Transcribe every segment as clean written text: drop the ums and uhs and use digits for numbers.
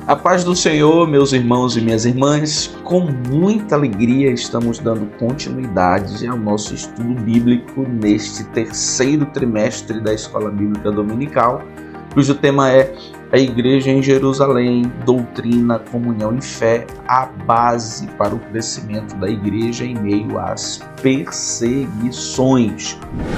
A paz do Senhor, meus irmãos e minhas irmãs, com muita alegria estamos dando continuidade ao nosso estudo bíblico neste terceiro trimestre da Escola Bíblica Dominical, cujo tema é a Igreja em Jerusalém, doutrina, comunhão e fé, a base para o crescimento da Igreja em meio às perseguições.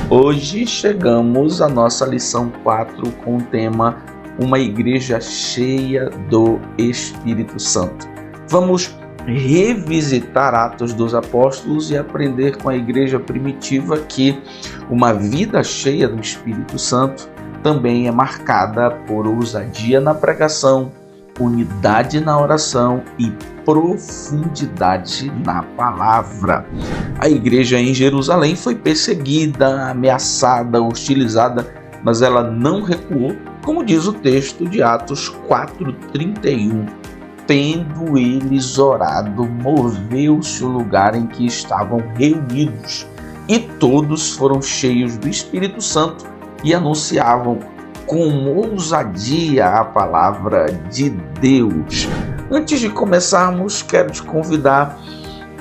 Hoje chegamos à nossa lição 4 com o tema Uma Igreja cheia do Espírito Santo. Vamos revisitar Atos dos Apóstolos e aprender com a igreja primitiva que uma vida cheia do Espírito Santo também é marcada por ousadia na pregação, unidade na oração e profundidade na palavra. A igreja em Jerusalém foi perseguida, ameaçada, hostilizada, mas ela não recuou, como diz o texto de Atos 4:31. Tendo eles orado, moveu-se o lugar em que estavam reunidos, e todos foram cheios do Espírito Santo e anunciavam com ousadia a palavra de Deus. Antes de começarmos, quero te convidar,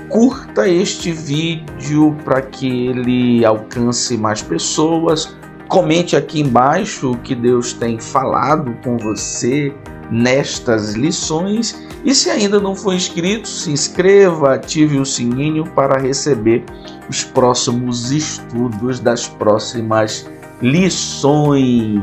curta este vídeo para que ele alcance mais pessoas. Comente aqui embaixo o que Deus tem falado com você nestas lições e se ainda não for inscrito, se inscreva, ative o sininho para receber os próximos estudos das próximas lições.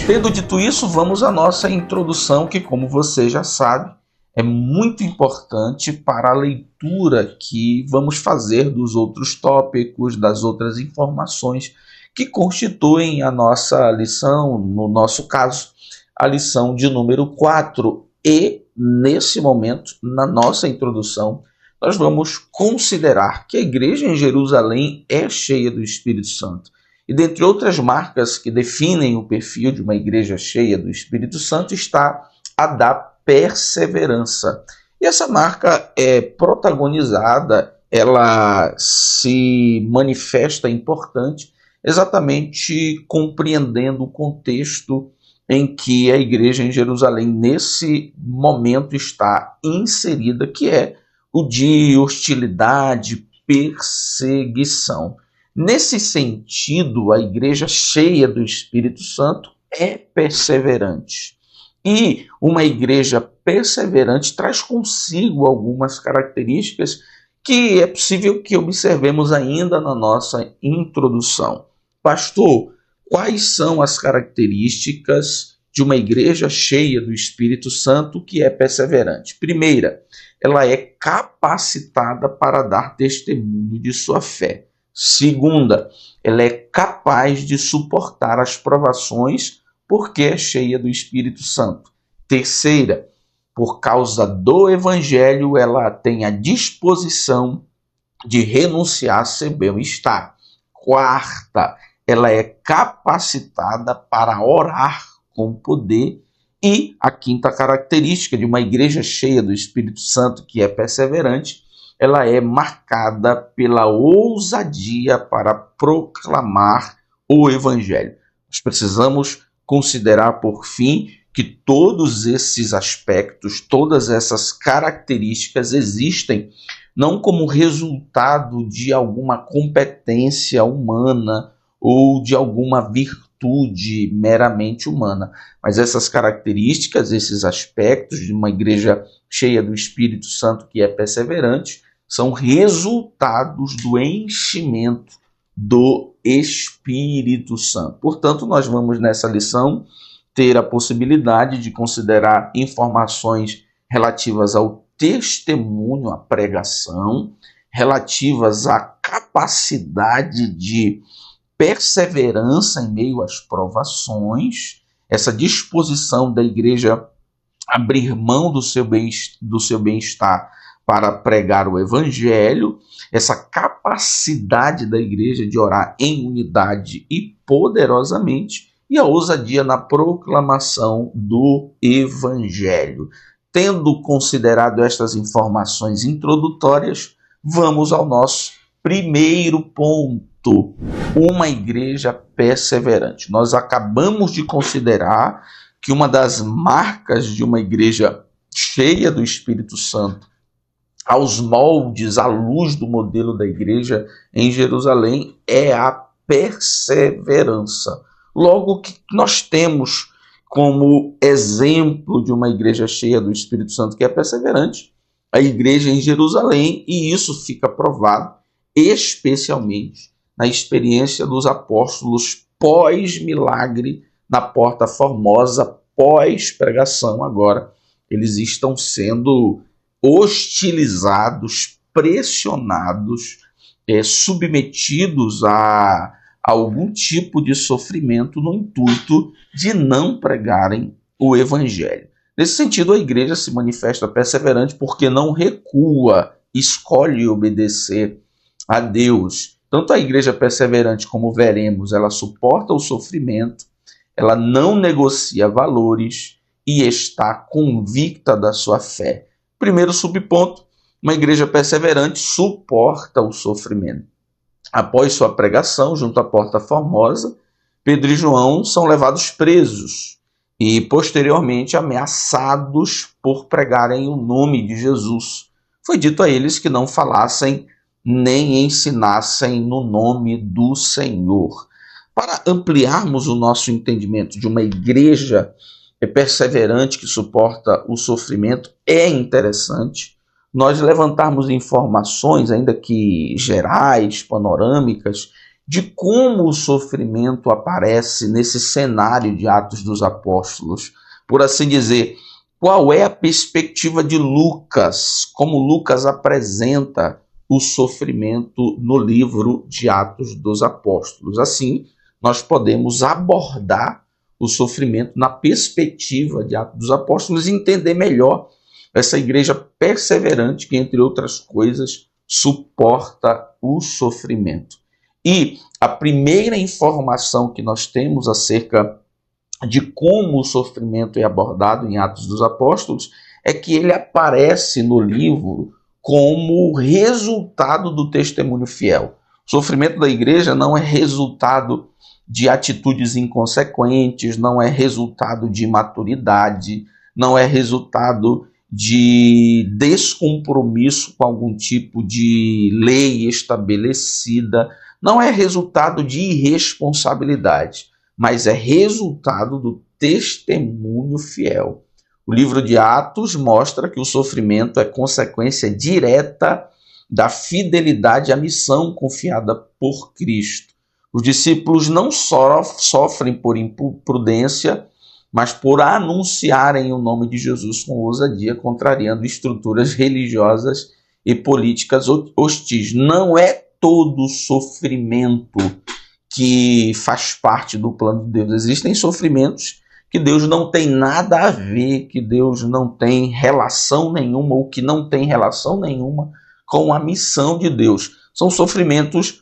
Tendo dito isso, vamos à nossa introdução, que, como você já sabe, é muito importante para a leitura que vamos fazer dos outros tópicos, das outras informações que constituem a nossa lição, no nosso caso, a lição de número 4. E, nesse momento, na nossa introdução, nós vamos considerar que a igreja em Jerusalém é cheia do Espírito Santo. E, dentre outras marcas que definem o perfil de uma igreja cheia do Espírito Santo, está a da perseverança. E essa marca é protagonizada, ela se manifesta importante exatamente compreendendo o contexto em que a igreja em Jerusalém, nesse momento, está inserida, que é o de hostilidade, perseguição. Nesse sentido, a igreja cheia do Espírito Santo é perseverante. E uma igreja perseverante traz consigo algumas características que é possível que observemos ainda na nossa introdução. Pastor, quais são as características de uma igreja cheia do Espírito Santo que é perseverante? Primeira, ela é capacitada para dar testemunho de sua fé. Segunda, ela é capaz de suportar as provações porque é cheia do Espírito Santo. Terceira, por causa do Evangelho, ela tem a disposição de renunciar a seu bem-estar. Quarta, ela é capacitada para orar com poder. E a quinta característica de uma igreja cheia do Espírito Santo, que é perseverante, ela é marcada pela ousadia para proclamar o Evangelho. Nós precisamos considerar, por fim, que todos esses aspectos, todas essas características existem não como resultado de alguma competência humana ou de alguma virtude meramente humana, mas essas características, esses aspectos de uma igreja cheia do Espírito Santo que é perseverante, são resultados do enchimento do Espírito Santo. Portanto, nós vamos nessa lição ter a possibilidade de considerar informações relativas ao testemunho, à pregação, relativas à capacidade de perseverança em meio às provações, essa disposição da igreja abrir mão do seu bem-estar para pregar o Evangelho, essa capacidade da igreja de orar em unidade e poderosamente, e a ousadia na proclamação do Evangelho. Tendo considerado estas informações introdutórias, vamos ao nosso primeiro ponto: uma igreja perseverante. Nós acabamos de considerar que uma das marcas de uma igreja cheia do Espírito Santo, aos moldes, à luz do modelo da igreja em Jerusalém, é a perseverança. Logo, o que nós temos como exemplo de uma igreja cheia do Espírito Santo que é perseverante? A igreja em Jerusalém, e isso fica provado especialmente na experiência dos apóstolos pós-milagre na Porta Formosa, pós-pregação. Agora eles estão sendo hostilizados, pressionados, submetidos a algum tipo de sofrimento no intuito de não pregarem o evangelho. Nesse sentido, a igreja se manifesta perseverante porque não recua, escolhe obedecer a Deus. Tanto a igreja perseverante, como veremos, ela suporta o sofrimento, ela não negocia valores e está convicta da sua fé. Primeiro subponto, uma igreja perseverante suporta o sofrimento. Após sua pregação, junto à Porta Formosa, Pedro e João são levados presos e, posteriormente, ameaçados por pregarem o nome de Jesus. Foi dito a eles que não falassem nem ensinassem no nome do Senhor. Para ampliarmos o nosso entendimento de uma igreja perseverante que suporta o sofrimento, é interessante nós levantarmos informações, ainda que gerais, panorâmicas, de como o sofrimento aparece nesse cenário de Atos dos Apóstolos. Por assim dizer, qual é a perspectiva de Lucas, como Lucas apresenta o sofrimento no livro de Atos dos Apóstolos. Assim, nós podemos abordar o sofrimento na perspectiva de Atos dos Apóstolos e entender melhor essa igreja perseverante que, entre outras coisas, suporta o sofrimento. E a primeira informação que nós temos acerca de como o sofrimento é abordado em Atos dos Apóstolos é que ele aparece no livro como resultado do testemunho fiel. O sofrimento da igreja não é resultado de atitudes inconsequentes, não é resultado de imaturidade, não é resultado de descompromisso com algum tipo de lei estabelecida, não é resultado de irresponsabilidade, mas é resultado do testemunho fiel. O livro de Atos mostra que o sofrimento é consequência direta da fidelidade à missão confiada por Cristo. Os discípulos não só sofrem por imprudência, mas por anunciarem o nome de Jesus com ousadia, contrariando estruturas religiosas e políticas hostis. Não é todo sofrimento que faz parte do plano de Deus. Existem sofrimentos que Deus não tem nada a ver, que Deus não tem relação nenhuma, ou que não tem relação nenhuma com a missão de Deus. São sofrimentos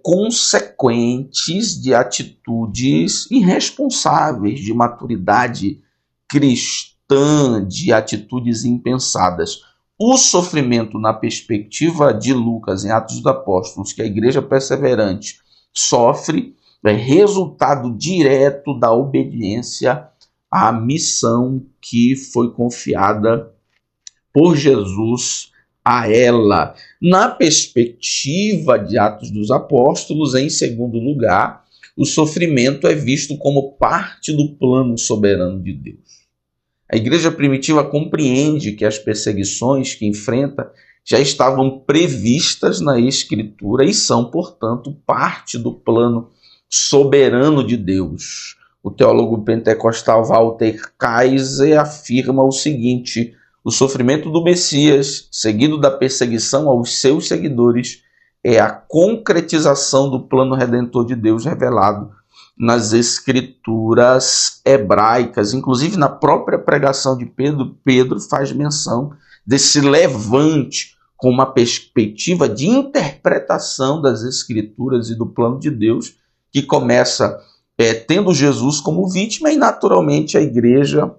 consequentes de atitudes irresponsáveis, de maturidade cristã, de atitudes impensadas. O sofrimento, na perspectiva de Lucas, em Atos dos Apóstolos, que a igreja perseverante sofre, é resultado direto da obediência à missão que foi confiada por Jesus a ela. Na perspectiva de Atos dos Apóstolos, em segundo lugar, o sofrimento é visto como parte do plano soberano de Deus. A igreja primitiva compreende que as perseguições que enfrenta já estavam previstas na Escritura e são, portanto, parte do plano soberano de Deus. O teólogo pentecostal Walter Kaiser afirma o seguinte: o sofrimento do Messias, seguido da perseguição aos seus seguidores, é a concretização do plano redentor de Deus revelado nas Escrituras hebraicas. Inclusive, na própria pregação de Pedro, Pedro faz menção desse levante com uma perspectiva de interpretação das Escrituras e do plano de Deus, que começa tendo Jesus como vítima e, naturalmente, a igreja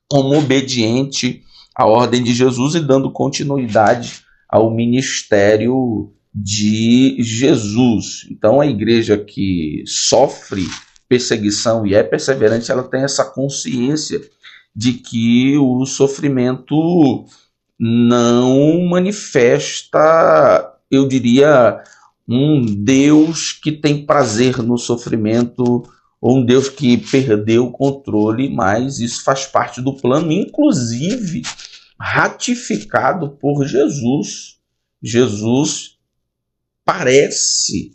como obediente à ordem de Jesus e dando continuidade ao ministério de Jesus. Então, a igreja que sofre perseguição e é perseverante, ela tem essa consciência de que o sofrimento não manifesta, eu diria, um Deus que tem prazer no sofrimento, ou um Deus que perdeu o controle, mas isso faz parte do plano, inclusive ratificado por Jesus. Jesus parece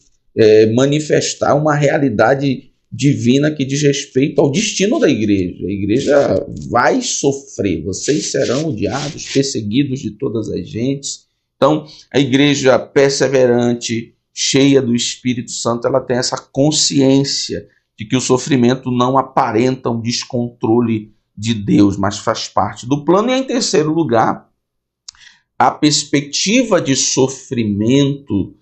manifestar uma realidade divina que diz respeito ao destino da igreja. A igreja vai sofrer, vocês serão odiados, perseguidos de todas as gentes. Então, a igreja perseverante, cheia do Espírito Santo, ela tem essa consciência de que o sofrimento não aparenta um descontrole de Deus, mas faz parte do plano. E em terceiro lugar, a perspectiva de sofrimento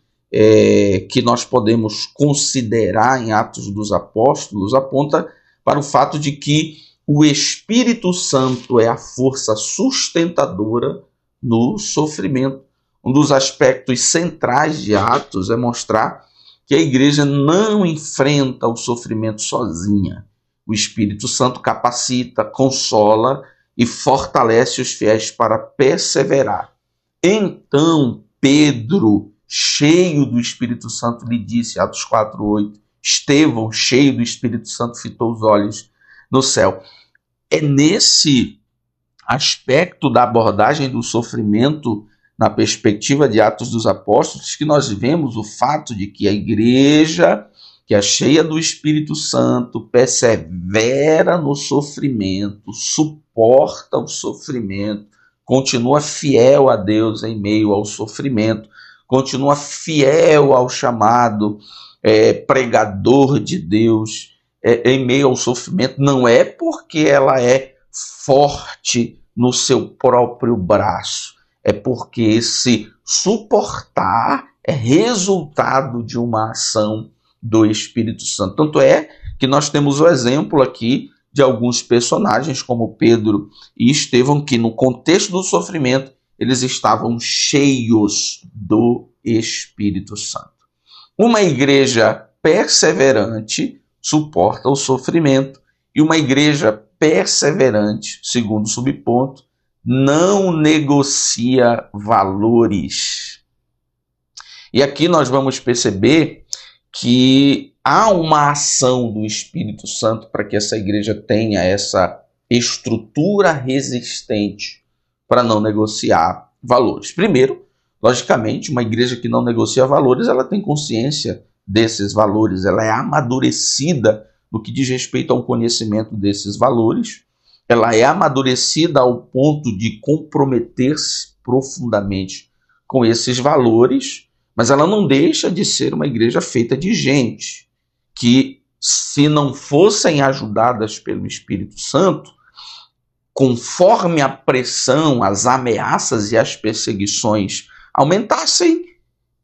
que nós podemos considerar em Atos dos Apóstolos aponta para o fato de que o Espírito Santo é a força sustentadora no sofrimento. Um dos aspectos centrais de Atos é mostrar que a igreja não enfrenta o sofrimento sozinha. O Espírito Santo capacita, consola e fortalece os fiéis para perseverar. Então, Pedro, cheio do Espírito Santo, lhe disse, Atos 4:8, Estevão, cheio do Espírito Santo, fitou os olhos no céu. É nesse aspecto da abordagem do sofrimento, na perspectiva de Atos dos Apóstolos, que nós vemos o fato de que a igreja, que é cheia do Espírito Santo, persevera no sofrimento, suporta o sofrimento, continua fiel a Deus em meio ao sofrimento, continua fiel ao chamado pregador de Deus em meio ao sofrimento. Não é porque ela é forte no seu próprio braço, é porque esse suportar é resultado de uma ação do Espírito Santo. Tanto é que nós temos o exemplo aqui de alguns personagens, como Pedro e Estevão, que no contexto do sofrimento, eles estavam cheios do Espírito Santo. Uma igreja perseverante suporta o sofrimento, e uma igreja perseverante, segundo subponto, não negocia valores. E aqui nós vamos perceber que há uma ação do Espírito Santo para que essa igreja tenha essa estrutura resistente para não negociar valores. Primeiro, logicamente, uma igreja que não negocia valores, ela tem consciência desses valores, ela é amadurecida no que diz respeito ao conhecimento desses valores, ela é amadurecida ao ponto de comprometer-se profundamente com esses valores, mas ela não deixa de ser uma igreja feita de gente que, se não fossem ajudadas pelo Espírito Santo, conforme a pressão, as ameaças e as perseguições aumentassem,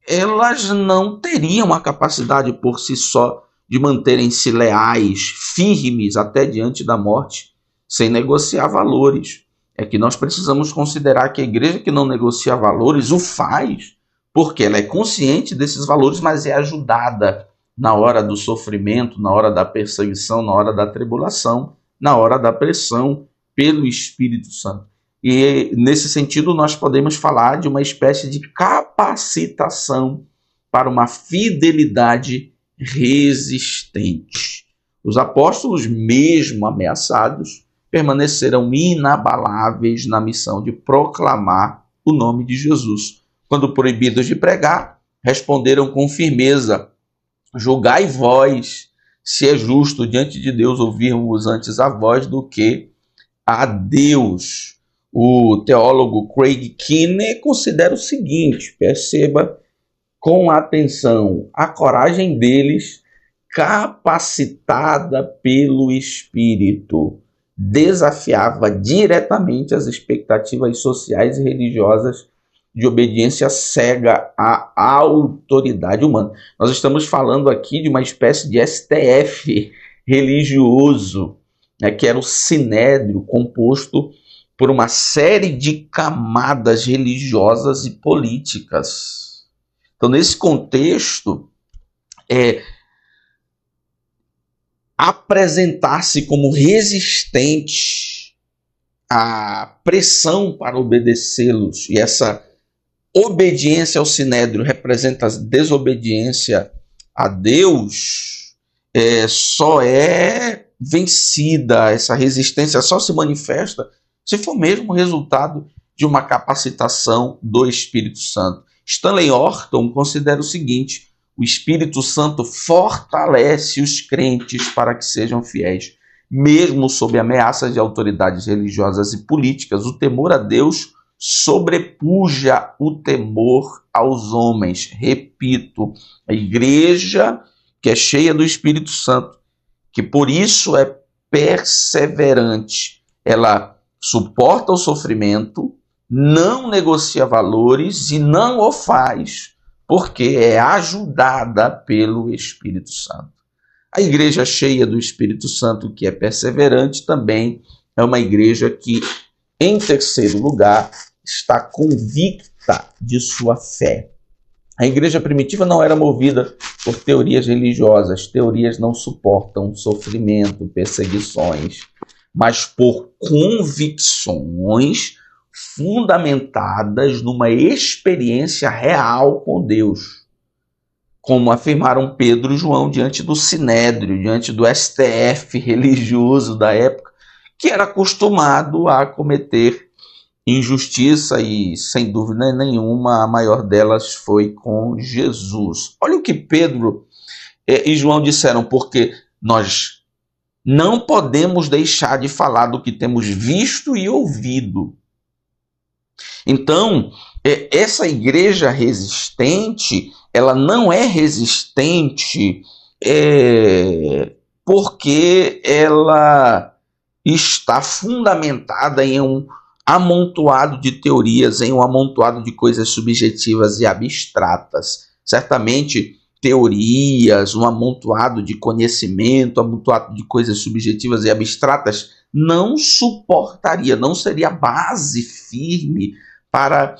elas não teriam a capacidade por si só de manterem-se leais, firmes até diante da morte, sem negociar valores. É que nós precisamos considerar que a igreja que não negocia valores o faz porque ela é consciente desses valores, mas é ajudada na hora do sofrimento, na hora da perseguição, na hora da tribulação, na hora da pressão pelo Espírito Santo. E nesse sentido nós podemos falar de uma espécie de capacitação para uma fidelidade resistente. Os apóstolos, mesmo ameaçados, permaneceram inabaláveis na missão de proclamar o nome de Jesus. Quando proibidos de pregar, responderam com firmeza: julgai vós se é justo diante de Deus ouvirmos antes a voz do que a Deus. O teólogo Craig Keener considera o seguinte, perceba com atenção, a coragem deles, capacitada pelo Espírito, desafiava diretamente as expectativas sociais e religiosas de obediência cega à autoridade humana. Nós estamos falando aqui de uma espécie de STF religioso, que era o Sinédrio, composto por uma série de camadas religiosas e políticas. Então, nesse contexto, apresentar-se como resistente a pressão para obedecê-los, e essa obediência ao sinédrio representa a desobediência a Deus, só é vencida, essa resistência só se manifesta se for mesmo resultado de uma capacitação do Espírito Santo. Stanley Horton considera o seguinte: o Espírito Santo fortalece os crentes para que sejam fiéis. Mesmo sob ameaças de autoridades religiosas e políticas, o temor a Deus sobrepuja o temor aos homens. Repito, a igreja que é cheia do Espírito Santo, que por isso é perseverante, ela suporta o sofrimento, não negocia valores e não o faz, porque é ajudada pelo Espírito Santo. A igreja cheia do Espírito Santo, que é perseverante, também é uma igreja que, em terceiro lugar, está convicta de sua fé. A igreja primitiva não era movida por teorias religiosas. Teorias não suportam sofrimento, perseguições, mas por convicções fundamentadas numa experiência real com Deus, como afirmaram Pedro e João diante do Sinédrio, diante do STF religioso da época, que era acostumado a cometer injustiça, e sem dúvida nenhuma a maior delas foi com Jesus. Olha o que Pedro e João disseram: porque nós não podemos deixar de falar do que temos visto e ouvido. Então, essa igreja resistente, ela não é resistente porque ela está fundamentada em um amontoado de teorias, em um amontoado de coisas subjetivas e abstratas. Certamente, teorias, um amontoado de conhecimento, um amontoado de coisas subjetivas e abstratas não suportaria, não seria base firme para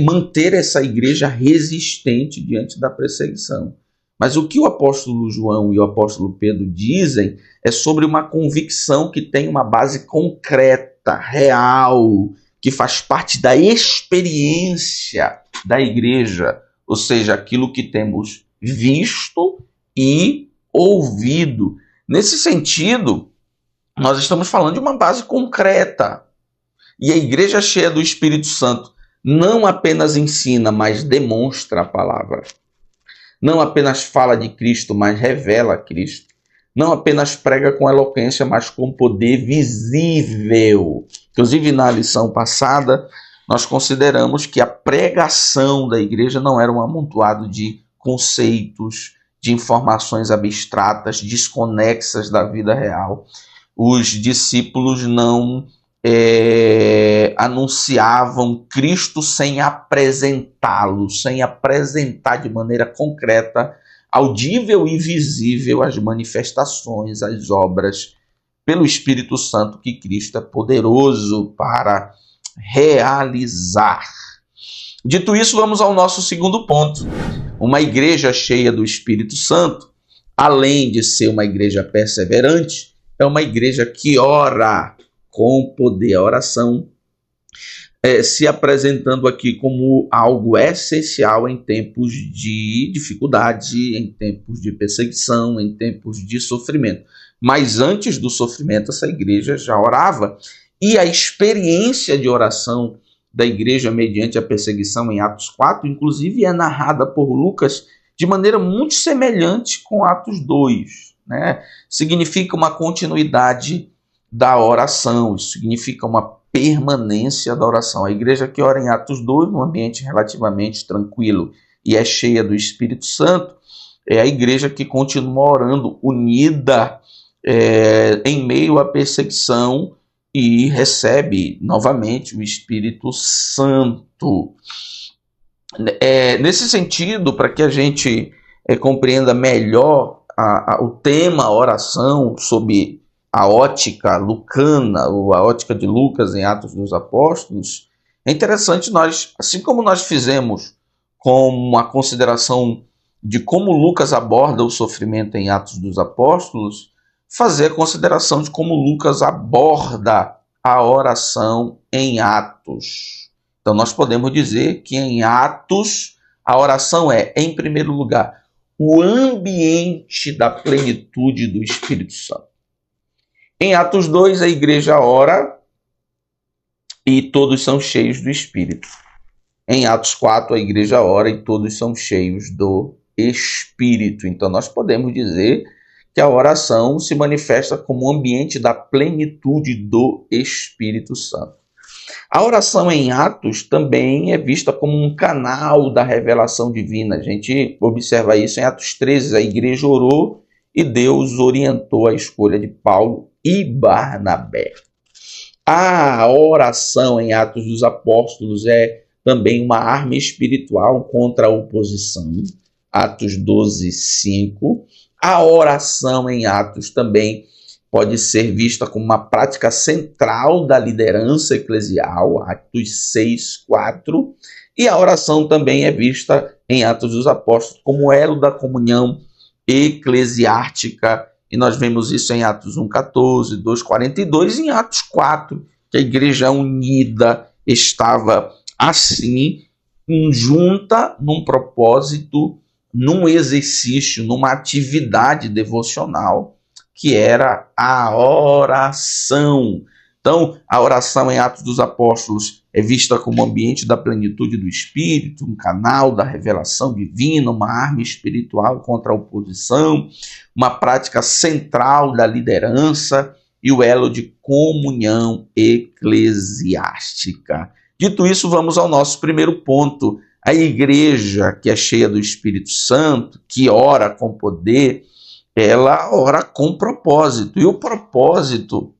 manter essa igreja resistente diante da perseguição. Mas o que o apóstolo João e o apóstolo Pedro dizem é sobre uma convicção que tem uma base concreta, real, que faz parte da experiência da igreja, ou seja, aquilo que temos visto e ouvido. Nesse sentido, nós estamos falando de uma base concreta. E a igreja cheia do Espírito Santo não apenas ensina, mas demonstra a palavra. Não apenas fala de Cristo, mas revela Cristo. Não apenas prega com eloquência, mas com poder visível. Inclusive, na lição passada, nós consideramos que a pregação da igreja não era um amontoado de conceitos, de informações abstratas, desconexas da vida real. Os discípulos não anunciavam Cristo sem apresentá-lo, sem apresentar de maneira concreta, audível e visível as manifestações, as obras pelo Espírito Santo que Cristo é poderoso para realizar. Dito isso, vamos ao nosso segundo ponto. Uma igreja cheia do Espírito Santo, além de ser uma igreja perseverante, é uma igreja que ora com poder. A oração se apresentando aqui como algo essencial em tempos de dificuldade, em tempos de perseguição, em tempos de sofrimento. Mas antes do sofrimento, essa igreja já orava. E a experiência de oração da igreja mediante a perseguição em Atos 4, inclusive é narrada por Lucas de maneira muito semelhante com Atos 2. Né? Significa uma continuidade da oração, isso significa uma permanência da oração. A igreja que ora em Atos 2, num ambiente relativamente tranquilo e é cheia do Espírito Santo, é a igreja que continua orando unida em meio à perseguição e recebe novamente o Espírito Santo. Nesse sentido, para que a gente compreenda melhor o tema oração sob a ótica lucana, ou a ótica de Lucas em Atos dos Apóstolos, é interessante nós, assim como nós fizemos com uma consideração de como Lucas aborda o sofrimento em Atos dos Apóstolos, fazer a consideração de como Lucas aborda a oração em Atos. Então, nós podemos dizer que em Atos, a oração é, em primeiro lugar, o ambiente da plenitude do Espírito Santo. Em Atos 2, a igreja ora e todos são cheios do Espírito. Em Atos 4, a igreja ora e todos são cheios do Espírito. Então, nós podemos dizer que a oração se manifesta como um ambiente da plenitude do Espírito Santo. A oração em Atos também é vista como um canal da revelação divina. A gente observa isso em Atos 13. A igreja orou e Deus orientou a escolha de Paulo e Barnabé. A oração em Atos dos Apóstolos é também uma arma espiritual contra a oposição. Atos 12, 5. A oração em Atos também pode ser vista como uma prática central da liderança eclesial, Atos 6, 4. E a oração também é vista em Atos dos Apóstolos como elo da comunhão eclesiástica. E nós vemos isso em Atos 1, 14, 2, 42 e em Atos 4, que a igreja unida estava assim, junta num propósito, num exercício, numa atividade devocional, que era a oração. Então, a oração em Atos dos Apóstolos é vista como ambiente da plenitude do Espírito, um canal da revelação divina, uma arma espiritual contra a oposição, uma prática central da liderança e o elo de comunhão eclesiástica. Dito isso, vamos ao nosso primeiro ponto. A igreja que é cheia do Espírito Santo, que ora com poder, ela ora com propósito. E o propósito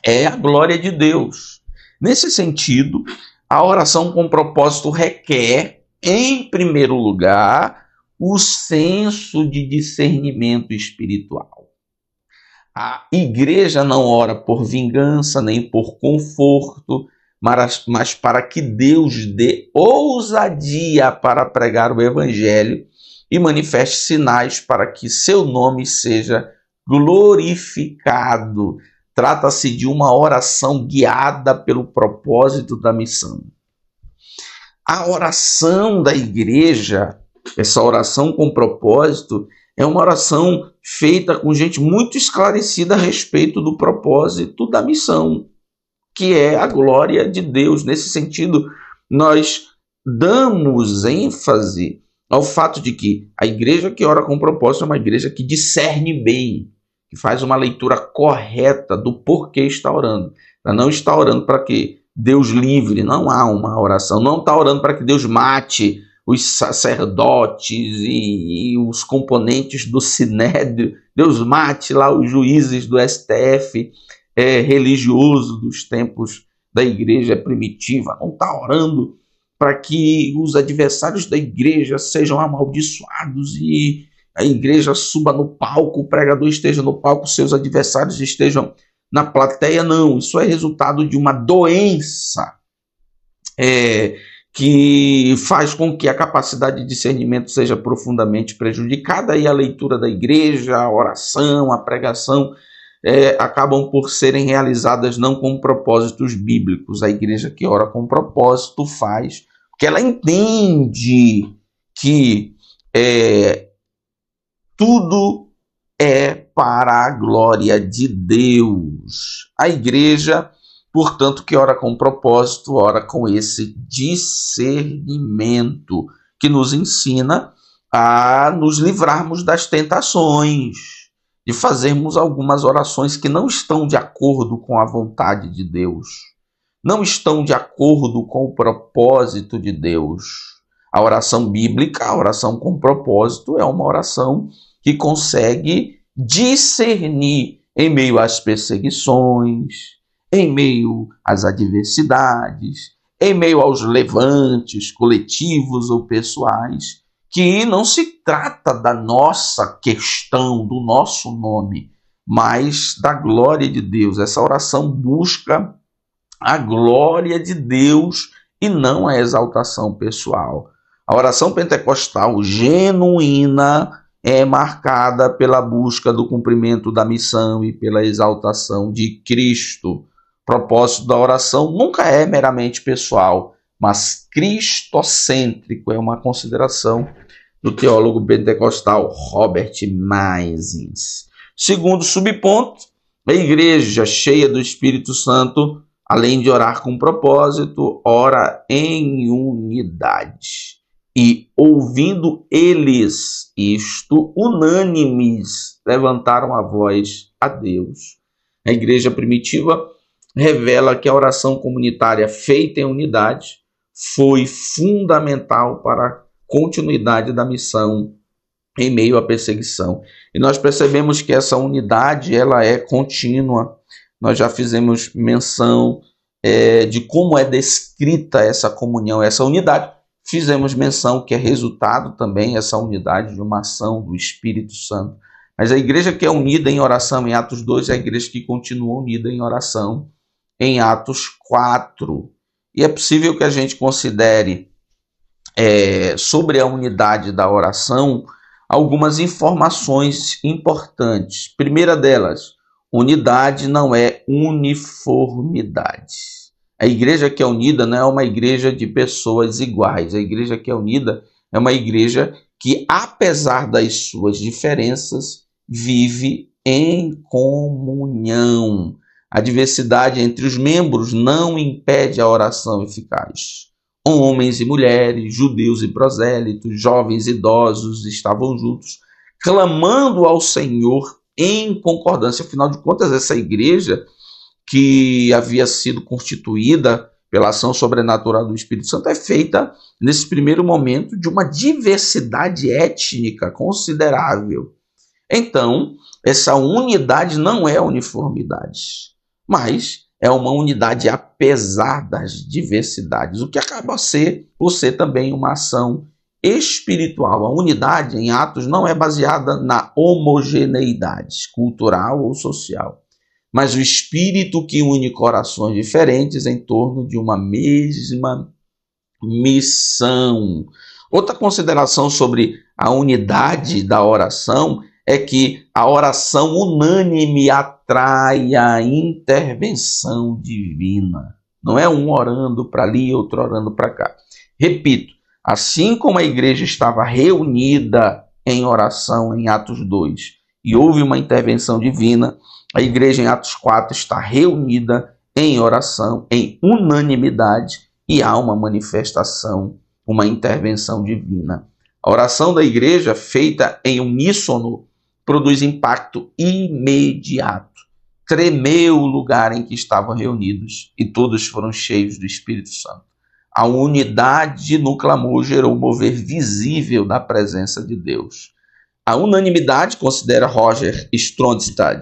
é a glória de Deus. Nesse sentido, a oração com propósito requer, em primeiro lugar, o senso de discernimento espiritual. A igreja não ora por vingança, nem por conforto, mas para que Deus dê ousadia para pregar o evangelho e manifeste sinais para que seu nome seja glorificado. Trata-se de uma oração guiada pelo propósito da missão. A oração da igreja, essa oração com propósito, é uma oração feita com gente muito esclarecida a respeito do propósito da missão, que é a glória de Deus. Nesse sentido, nós damos ênfase ao fato de que a igreja que ora com propósito é uma igreja que discerne bem, que faz uma leitura correta do porquê está orando. Ela não está orando para que Deus livre, não há uma oração. Não está orando para que Deus mate os sacerdotes e os componentes do Sinédrio. Deus mate lá os juízes do STF religioso dos tempos da igreja primitiva. Não está orando para que os adversários da igreja sejam amaldiçoados e a igreja suba no palco, o pregador esteja no palco, seus adversários estejam na plateia. Não, isso é resultado de uma doença que faz com que a capacidade de discernimento seja profundamente prejudicada e a leitura da igreja, a oração, a pregação acabam por serem realizadas não com propósitos bíblicos. A igreja que ora com propósito faz, porque ela entende que tudo é para a glória de Deus. A igreja, portanto, que ora com propósito, ora com esse discernimento que nos ensina a nos livrarmos das tentações, de fazermos algumas orações que não estão de acordo com a vontade de Deus, não estão de acordo com o propósito de Deus. A oração bíblica, a oração com propósito, é uma oração que consegue discernir em meio às perseguições, em meio às adversidades, em meio aos levantes coletivos ou pessoais, que não se trata da nossa questão, do nosso nome, mas da glória de Deus. Essa oração busca a glória de Deus e não a exaltação pessoal. A oração pentecostal genuína é marcada pela busca do cumprimento da missão e pela exaltação de Cristo. O propósito da oração nunca é meramente pessoal, mas cristocêntrico. É uma consideração do teólogo pentecostal Robert Maisins. Segundo subponto, a igreja cheia do Espírito Santo, além de orar com propósito, ora em unidade. E ouvindo eles isto, unânimes, levantaram a voz a Deus. A igreja primitiva revela que a oração comunitária feita em unidade foi fundamental para a continuidade da missão em meio à perseguição. E nós percebemos que essa unidade ela é contínua. Nós já fizemos menção de como é descrita essa comunhão, essa unidade. Fizemos menção que é resultado também, essa unidade, de uma ação do Espírito Santo. Mas a igreja que é unida em oração em Atos 2 é a igreja que continua unida em oração em Atos 4. E é possível que a gente considere sobre a unidade da oração algumas informações importantes. Primeira delas, unidade não é uniformidade. A igreja que é unida não é uma igreja de pessoas iguais. A igreja que é unida é uma igreja que, apesar das suas diferenças, vive em comunhão. A diversidade entre os membros não impede a oração eficaz. Homens e mulheres, judeus e prosélitos, jovens e idosos estavam juntos, clamando ao Senhor em concordância. Afinal de contas, essa igreja que havia sido constituída pela ação sobrenatural do Espírito Santo é feita, nesse primeiro momento, de uma diversidade étnica considerável. Então, essa unidade não é uniformidade, mas é uma unidade apesar das diversidades, o que acaba por ser também uma ação espiritual. A unidade em Atos não é baseada na homogeneidade cultural ou social, mas o Espírito que une corações diferentes em torno de uma mesma missão. Outra consideração sobre a unidade da oração é que a oração unânime atrai a intervenção divina. Não é um orando para ali e outro orando para cá. Repito, assim como a igreja estava reunida em oração em Atos 2 e houve uma intervenção divina, a igreja em Atos 4 está reunida em oração, em unanimidade, e há uma manifestação, uma intervenção divina. A oração da igreja, feita em uníssono, produz impacto imediato. Tremeu o lugar em que estavam reunidos e todos foram cheios do Espírito Santo. A unidade no clamor gerou um mover visível da presença de Deus. A unanimidade, considera Roger Stronstad,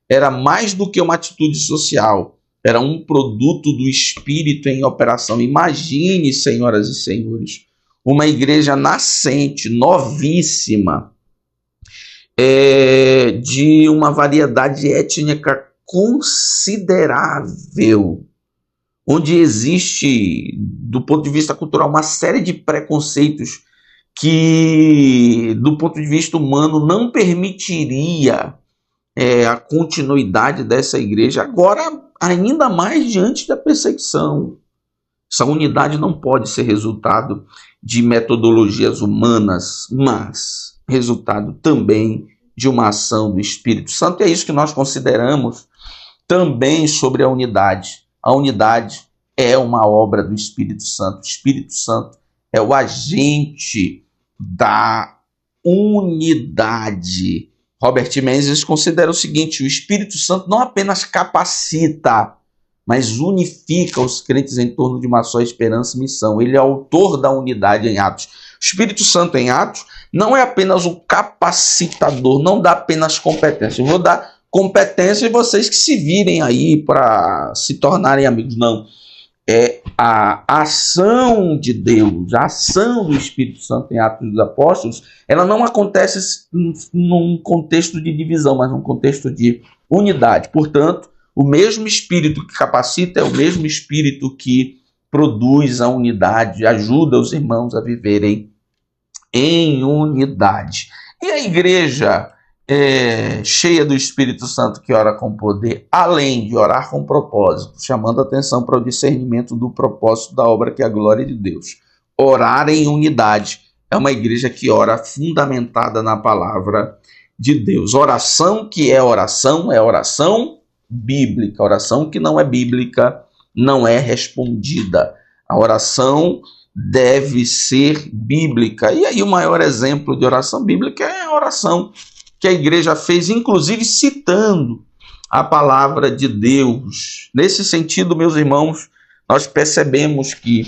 era mais do que uma atitude social, era um produto do Espírito em operação. Imagine, senhoras e senhores, uma igreja nascente, novíssima, de uma variedade étnica considerável, onde existe, do ponto de vista cultural, uma série de preconceitos que, do ponto de vista humano, não permitiria a continuidade dessa igreja, agora ainda mais diante da perseguição. Essa unidade não pode ser resultado de metodologias humanas, mas resultado também de uma ação do Espírito Santo. E é isso que nós consideramos também sobre a unidade. A unidade é uma obra do Espírito Santo. O Espírito Santo é o agente da unidade. Robert Menzies considera o seguinte: o Espírito Santo não apenas capacita, mas unifica os crentes em torno de uma só esperança e missão. Ele é autor da unidade em Atos. O Espírito Santo em Atos não é apenas o capacitador, não dá apenas competência. Eu vou dar competência e vocês que se virem aí para se tornarem amigos. Não. É a ação de Deus, a ação do Espírito Santo em Atos dos Apóstolos, ela não acontece num contexto de divisão, mas num contexto de unidade. Portanto, o mesmo Espírito que capacita é o mesmo Espírito que produz a unidade, ajuda os irmãos a viverem em unidade. E a igreja cheia do Espírito Santo que ora com poder, além de orar com propósito, chamando atenção para o discernimento do propósito da obra que é a glória de Deus. Orar em unidade. É uma igreja que ora fundamentada na palavra de Deus. Oração que é oração bíblica. Oração que não é bíblica não é respondida. A oração deve ser bíblica. E aí o maior exemplo de oração bíblica é a oração que a igreja fez, inclusive citando a palavra de Deus. Nesse sentido, meus irmãos, nós percebemos que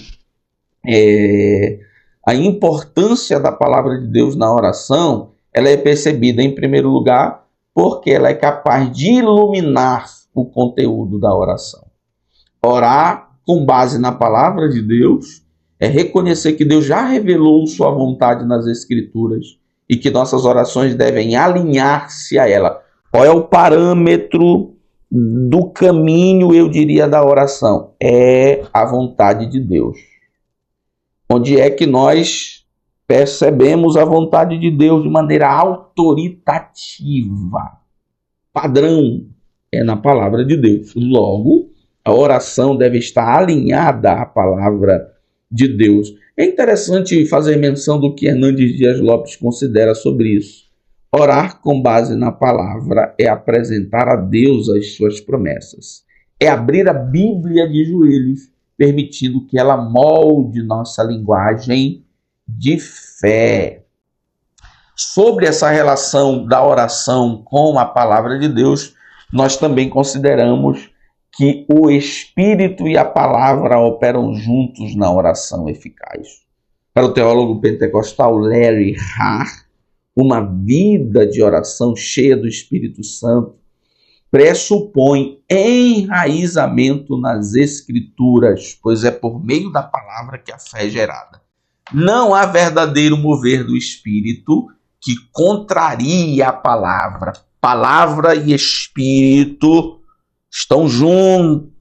a importância da palavra de Deus na oração, ela é percebida, em primeiro lugar, porque ela é capaz de iluminar o conteúdo da oração. Orar com base na palavra de Deus é reconhecer que Deus já revelou sua vontade nas Escrituras e que nossas orações devem alinhar-se a ela. Qual é o parâmetro do caminho, eu diria, da oração? É a vontade de Deus. Onde é que nós percebemos a vontade de Deus de maneira autoritativa? Padrão é na palavra de Deus. Logo, a oração deve estar alinhada à palavra de Deus. É interessante fazer menção do que Hernandes Dias Lopes considera sobre isso. Orar com base na palavra é apresentar a Deus as suas promessas. É abrir a Bíblia de joelhos, permitindo que ela molde nossa linguagem de fé. Sobre essa relação da oração com a palavra de Deus, nós também consideramos que o Espírito e a palavra operam juntos na oração eficaz. Para o teólogo pentecostal Larry Harr, uma vida de oração cheia do Espírito Santo pressupõe enraizamento nas Escrituras, pois é por meio da palavra que a fé é gerada. Não há verdadeiro mover do Espírito que contraria a palavra. Palavra e Espírito estão juntos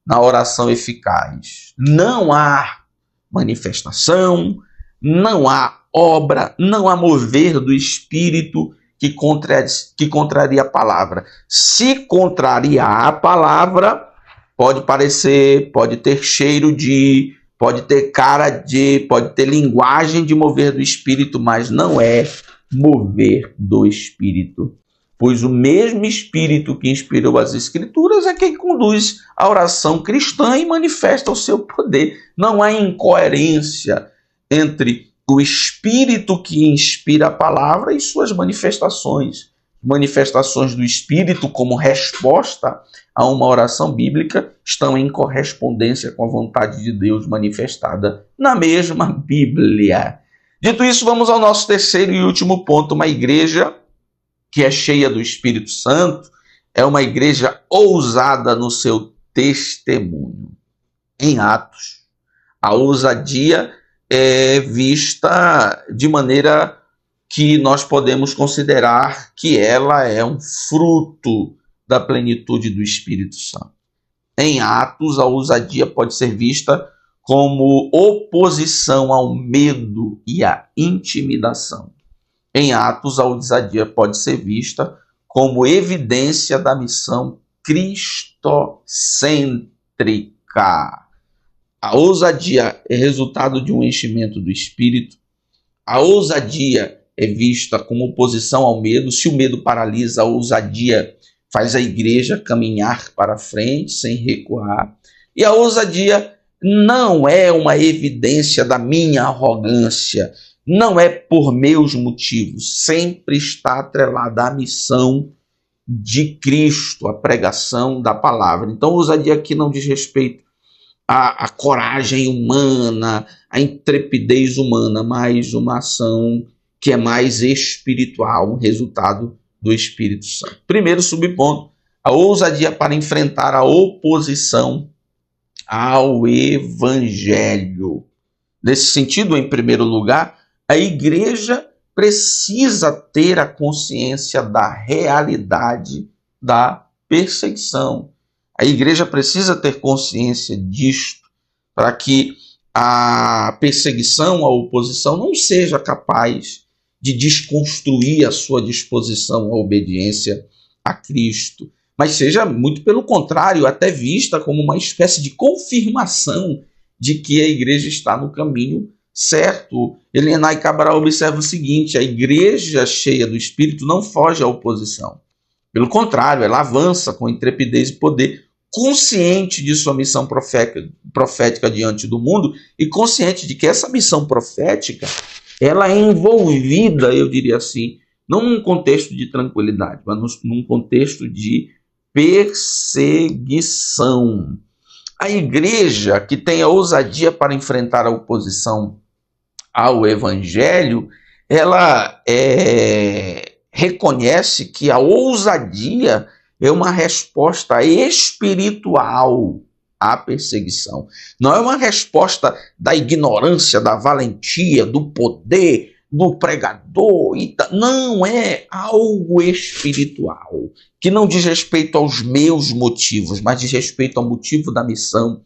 na oração eficaz. Não há manifestação, não há obra, não há mover do Espírito que contraria a palavra. Se contrariar a palavra, pode parecer, pode ter cheiro de, pode ter cara de, pode ter linguagem de mover do Espírito, mas não é mover do Espírito. Pois o mesmo Espírito que inspirou as Escrituras é quem conduz a oração cristã e manifesta o seu poder. Não há incoerência entre o Espírito que inspira a palavra e suas manifestações. Manifestações do Espírito como resposta a uma oração bíblica estão em correspondência com a vontade de Deus manifestada na mesma Bíblia. Dito isso, vamos ao nosso terceiro e último ponto. Uma igreja que é cheia do Espírito Santo é uma igreja ousada no seu testemunho. Em Atos, a ousadia é vista de maneira que nós podemos considerar que ela é um fruto da plenitude do Espírito Santo. Em Atos, a ousadia pode ser vista como oposição ao medo e à intimidação. Em Atos, a ousadia pode ser vista como evidência da missão cristocêntrica. A ousadia é resultado de um enchimento do Espírito. A ousadia é vista como oposição ao medo. Se o medo paralisa, a ousadia faz a igreja caminhar para frente sem recuar. E a ousadia não é uma evidência da minha arrogância, não é por meus motivos, sempre está atrelada à missão de Cristo, a pregação da palavra. Então, a ousadia aqui não diz respeito à coragem humana, à intrepidez humana, mas uma ação que é mais espiritual, um resultado do Espírito Santo. Primeiro subponto, a ousadia para enfrentar a oposição ao Evangelho. Nesse sentido, em primeiro lugar, a igreja precisa ter a consciência da realidade da perseguição. A igreja precisa ter consciência disto para que a perseguição, a oposição não seja capaz de desconstruir a sua disposição à obediência a Cristo, mas seja muito pelo contrário, até vista como uma espécie de confirmação de que a igreja está no caminho certo. Helena Cabral observa o seguinte: a igreja cheia do Espírito não foge à oposição. Pelo contrário, ela avança com intrepidez e poder, consciente de sua missão profética diante do mundo e consciente de que essa missão profética ela é envolvida, eu diria assim, não num contexto de tranquilidade, mas num contexto de perseguição. A igreja que tem a ousadia para enfrentar a oposição ao evangelho, ela reconhece que a ousadia é uma resposta espiritual à perseguição. Não é uma resposta da ignorância, da valentia, do poder, do pregador. Não, é algo espiritual, que não diz respeito aos meus motivos, mas diz respeito ao motivo da missão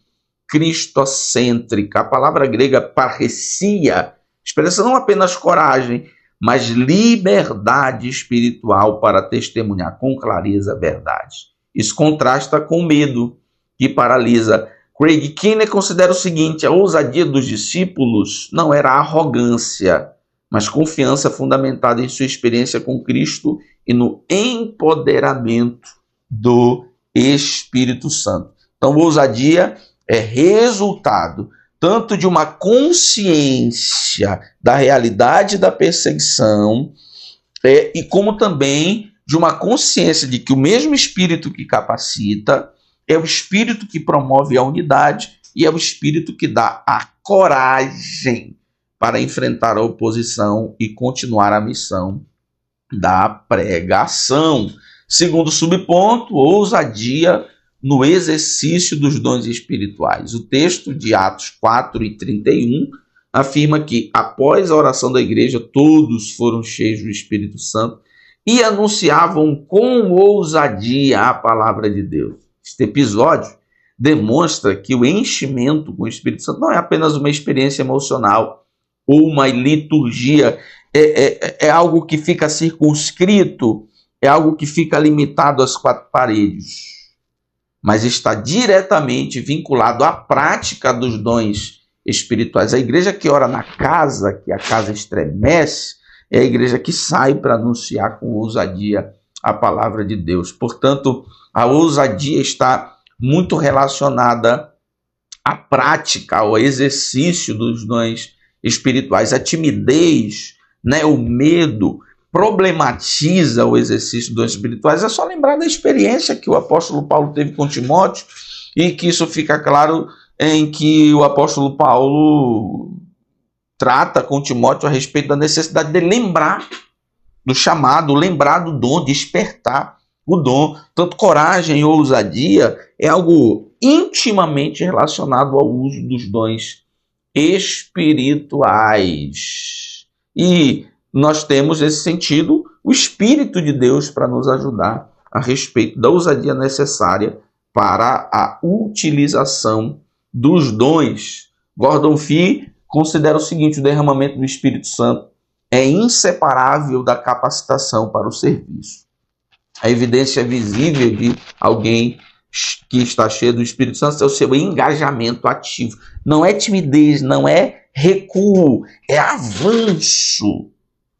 cristocêntrica. A palavra grega parresia expressa não apenas coragem, mas liberdade espiritual para testemunhar com clareza a verdade. Isso contrasta com o medo, que paralisa. Craig Keener considera o seguinte: a ousadia dos discípulos não era arrogância, mas confiança fundamentada em sua experiência com Cristo e no empoderamento do Espírito Santo. Então, ousadia é resultado tanto de uma consciência da realidade da perseguição, e como também de uma consciência de que o mesmo Espírito que capacita é o Espírito que promove a unidade e é o Espírito que dá a coragem para enfrentar a oposição e continuar a missão da pregação. Segundo subponto, ousadia no exercício dos dons espirituais. O texto de Atos 4:31 afirma que, após a oração da igreja, todos foram cheios do Espírito Santo e anunciavam com ousadia a palavra de Deus. Este episódio demonstra que o enchimento com o Espírito Santo não é apenas uma experiência emocional ou uma liturgia, é algo que fica circunscrito, é algo que fica limitado às quatro paredes, mas está diretamente vinculado à prática dos dons espirituais. A igreja que ora na casa, que a casa estremece, é a igreja que sai para anunciar com ousadia a palavra de Deus. Portanto, a ousadia está muito relacionada à prática, ao exercício dos dons espirituais. A timidez, o medo, problematiza o exercício dos dons espirituais. É só lembrar da experiência que o apóstolo Paulo teve com Timóteo, e que isso fica claro em que o apóstolo Paulo trata com Timóteo a respeito da necessidade de lembrar do chamado, lembrar do dom, despertar o dom. Tanto coragem e ousadia é algo intimamente relacionado ao uso dos dons espirituais. E nós temos, nesse sentido, o Espírito de Deus para nos ajudar a respeito da ousadia necessária para a utilização dos dons. Gordon Fee considera o seguinte: o derramamento do Espírito Santo é inseparável da capacitação para o serviço. A evidência visível de alguém que está cheio do Espírito Santo é o seu engajamento ativo. Não é timidez, não é recuo, é avanço.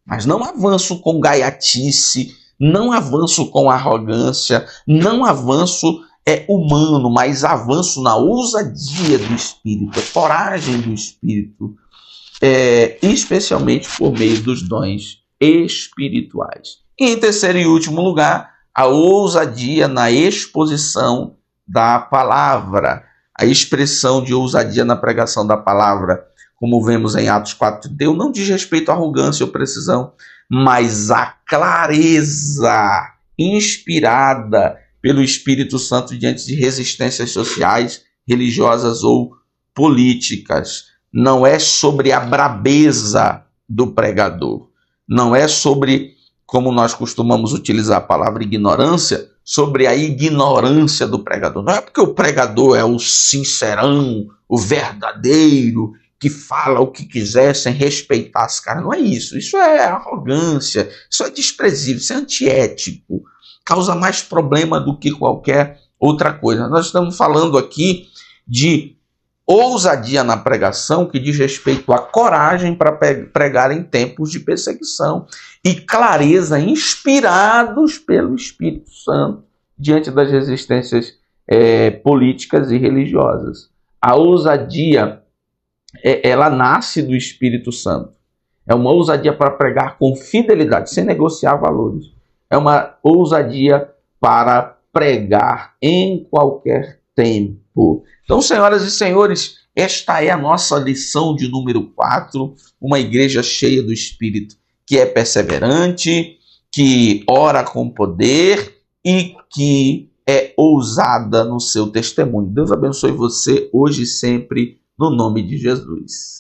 Mas não avanço com gaiatice, não avanço com arrogância, não avanço humano, mas avanço na ousadia do Espírito, a coragem do Espírito, especialmente por meio dos dons espirituais. E em terceiro e último lugar, a ousadia na exposição da palavra. A expressão de ousadia na pregação da palavra, como vemos em Atos 4:31, não diz respeito à arrogância ou precisão, mas à clareza inspirada pelo Espírito Santo diante de resistências sociais, religiosas ou políticas. Não é sobre a brabeza do pregador, não é sobre, como nós costumamos utilizar a palavra ignorância, sobre a ignorância do pregador. Não é porque o pregador é o sincerão, o verdadeiro, que fala o que quiser sem respeitar as caras. Não é isso. Isso é arrogância, isso é desprezível, isso é antiético. Causa mais problema do que qualquer outra coisa. Nós estamos falando aqui de ousadia na pregação, que diz respeito à coragem para pregar em tempos de perseguição, e clareza, inspirados pelo Espírito Santo diante das resistências políticas e religiosas. A ousadia, ela nasce do Espírito Santo. É uma ousadia para pregar com fidelidade, sem negociar valores. É uma ousadia para pregar em qualquer tempo. Então, senhoras e senhores, esta é a nossa lição de número 4, uma igreja cheia do Espírito, que é perseverante, que ora com poder e que é ousada no seu testemunho. Deus abençoe você hoje e sempre, no nome de Jesus.